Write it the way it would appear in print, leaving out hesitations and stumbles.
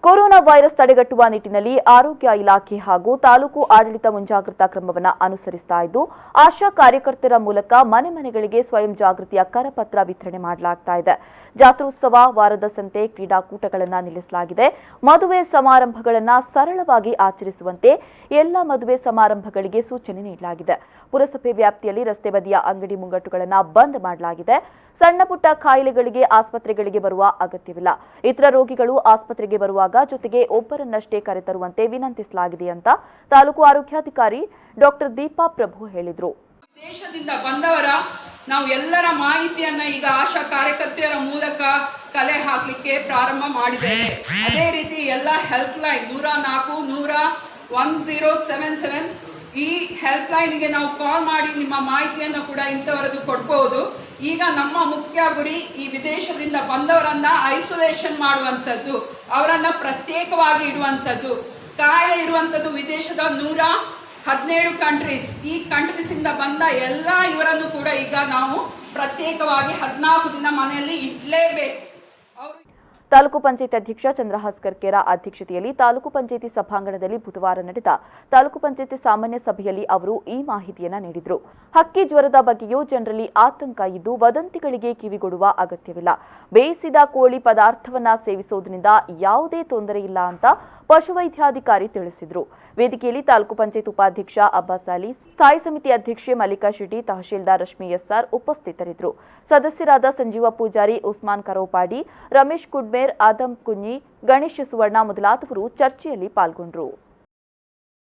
Corona virus ತಡೆಗಟ್ಟುವ ನಿಟ್ಟಿನಲ್ಲಿ ಆರೋಗ್ಯ ಇಲಾಖೆ ಹಾಗೂ ತಾಲೂಕು ಆಡಳಿತ ಮುಂಜಾಗ್ರತಾ ಕ್ರಮವನ್ನು ಅನುಸರಿಸುತ್ತಾ ಇದ್ದು ಆಶಾ ಕಾರ್ಯಕರ್ತರ ಮೂಲಕ ಮನೆ ಮನೆಗಳಿಗೆ ಸ್ವಯಂ ಜಾಗೃತಿಯ ಕರಪತ್ರ ವಿತರಣೆ ಮಾಡಲಾಗ್ತಾ ಇದೆ. ಜಾತ್ರೋತ್ಸವ, ವಾರದ ಸಂತೆ, ಕ್ರೀಡಾಕೂಟಗಳನ್ನು ನಿಲ್ಲಿಸಲಾಗಿದೆ. ಮದುವೆ ಸಮಾರಂಭಗಳನ್ನು ಸರಳವಾಗಿ ಆಚರಿಸುವಂತೆ ಎಲ್ಲ ಮದುವೆ ಸಮಾರಂಭಗಳಿಗೆ ಸೂಚನೆ ನೀಡಲಾಗಿದೆ. ಪುರಸಭೆ ವ್ಯಾಪ್ತಿಯಲ್ಲಿ ರಸ್ತೆ ಬದಿಯ ಅಂಗಡಿ ಮುಂಗಟ್ಟುಗಳನ್ನು ಬಂದ್ ಮಾಡಲಾಗಿದೆ. ಸಣ್ಣ ಪುಟ್ಟ ಕಾಯಿಲೆಗಳಿಗೆ ಆಸ್ಪತ್ರೆಗಳಿಗೆ ಬರುವ ಅಗತ್ಯವಿಲ್ಲ. ಇತರ ರೋಗಿಗಳು ಆಸ್ಪತ್ರೆಗೆ ಬರುವಾಗ ಜೊತೆಗೆ ಒಬ್ಬರನ್ನಷ್ಟೇ ಕರೆತರುವಂತೆ ವಿನಂತಿಸಲಾಗಿದೆ ಅಂತ ತಾಲೂಕು ಆರೋಗ್ಯಾಧಿಕಾರಿ ಡಾಕ್ಟರ್ ದೀಪಾ ಪ್ರಭು ಹೇಳಿದರು. ದೇಶದಿಂದ ಬಂದವರ ನಾವು ಎಲ್ಲರ ಮಾಹಿತಿಯನ್ನ ಈಗ ಆಶಾ ಕಾರ್ಯಕರ್ತೆಯರ ಮೂಲಕ ಕಲೆ ಹಾಕಲಿಕ್ಕೆ ಪ್ರಾರಂಭ ಮಾಡಿದ್ದೇವೆ. ಅದೇ ರೀತಿ ಎಲ್ಲ ಹೆಲ್ಪ್ ಲೈನ್ 100-1077 ಈ ಹೆಲ್ಪ್ ಲೈನ್ಗೆ ನಾವು ಕಾಲ್ ಮಾಡಿ ನಿಮ್ಮ ಮಾಹಿತಿಯನ್ನು ಕೂಡ ಇಂಥವರದ್ದು ಕೊಡ್ಬೋದು. ಈಗ ನಮ್ಮ ಮುಖ್ಯ ಗುರಿ ಈ ವಿದೇಶದಿಂದ ಬಂದವರನ್ನ ಐಸೋಲೇಷನ್ ಮಾಡುವಂಥದ್ದು, ಅವರನ್ನ ಪ್ರತ್ಯೇಕವಾಗಿ ಇಡುವಂಥದ್ದು. ಕಾಯಿಲೆ ಇರುವಂಥದ್ದು ವಿದೇಶದ 117 ಕಂಟ್ರೀಸ್. ಈ ಕಂಟ್ರೀಸಿಂದ ಬಂದ ಎಲ್ಲ ಇವರನ್ನು ಕೂಡ ಈಗ ನಾವು ಪ್ರತ್ಯೇಕವಾಗಿ 14 ದಿನ ಮನೆಯಲ್ಲಿ ಇಡಲೇಬೇಕು. ತಾಲೂಕು ಪಂಚಾಯತ್ ಅಧ್ಯಕ್ಷ ಚಂದ್ರಹಾಸ್ಕರ್ ಕೇರ ಅಧ್ಯಕ್ಷತೆಯಲ್ಲಿ ತಾಲೂಕು ಪಂಚಾಯತಿ ಸಭಾಂಗಣದಲ್ಲಿ ಬುಧವಾರ ನಡೆದ ತಾಲೂಕು ಪಂಚಾಯತಿ ಸಾಮಾನ್ಯ ಸಭೆಯಲ್ಲಿ ಅವರು ಈ ಮಾಹಿತಿಯನ್ನ ನೀಡಿದರು. ಹಕ್ಕಿ ಜ್ವರದ ಬಗ್ಗೆಯೂ ಜನರಲ್ಲಿ ಆತಂಕ ಇದ್ದು ವದಂತಿಗಳಿಗೆ ಕಿವಿಗೊಡುವ ಅಗತ್ಯವಿಲ್ಲ. ಬೇಯಿಸಿದ ಕೋಳಿ ಪದಾರ್ಥವನ್ನ ಸೇವಿಸುವುದರಿಂದ ಯಾವುದೇ ತೊಂದರೆ ಇಲ್ಲ ಅಂತ ಪಶುವೈದ್ಯಾಧಿಕಾರಿ ತಿಳಿಸಿದರು. ವೇದಿಕೆಯಲ್ಲಿ ತಾಲೂಕು ಪಂಚಾಯತ್ ಉಪಾಧ್ಯಕ್ಷ ಅಬ್ಬಾಸ್ ಅಲಿ, ಸ್ಥಾಯಿ ಸಮಿತಿ ಅಧ್ಯಕ್ಷೆ ಮಲ್ಲಿಕಾ ಶೆಟ್ಟಿ, ತಹಶೀಲ್ದಾರ್ ರಶ್ಮಿ ಎಸ್ಆರ್ ಉಪಸ್ಥಿತರಿದ್ದರು. ಸದಸ್ಯರಾದ ಸಂಜೀವ ಪೂಜಾರಿ, ಉಸ್ಮಾನ್ ಕರೋಪಾಡಿ, ರಮೇಶ್ ಕುಡ್ಮೇರ್, ಆದಂ ಕುഞ്ഞി, ಗಣೇಶ್ ಸುವರ್ಣ ಮೊದಲಾದವರು ಚರ್ಚೆಯಲ್ಲಿ ಪಾಲ್ಗೊಂಡರು.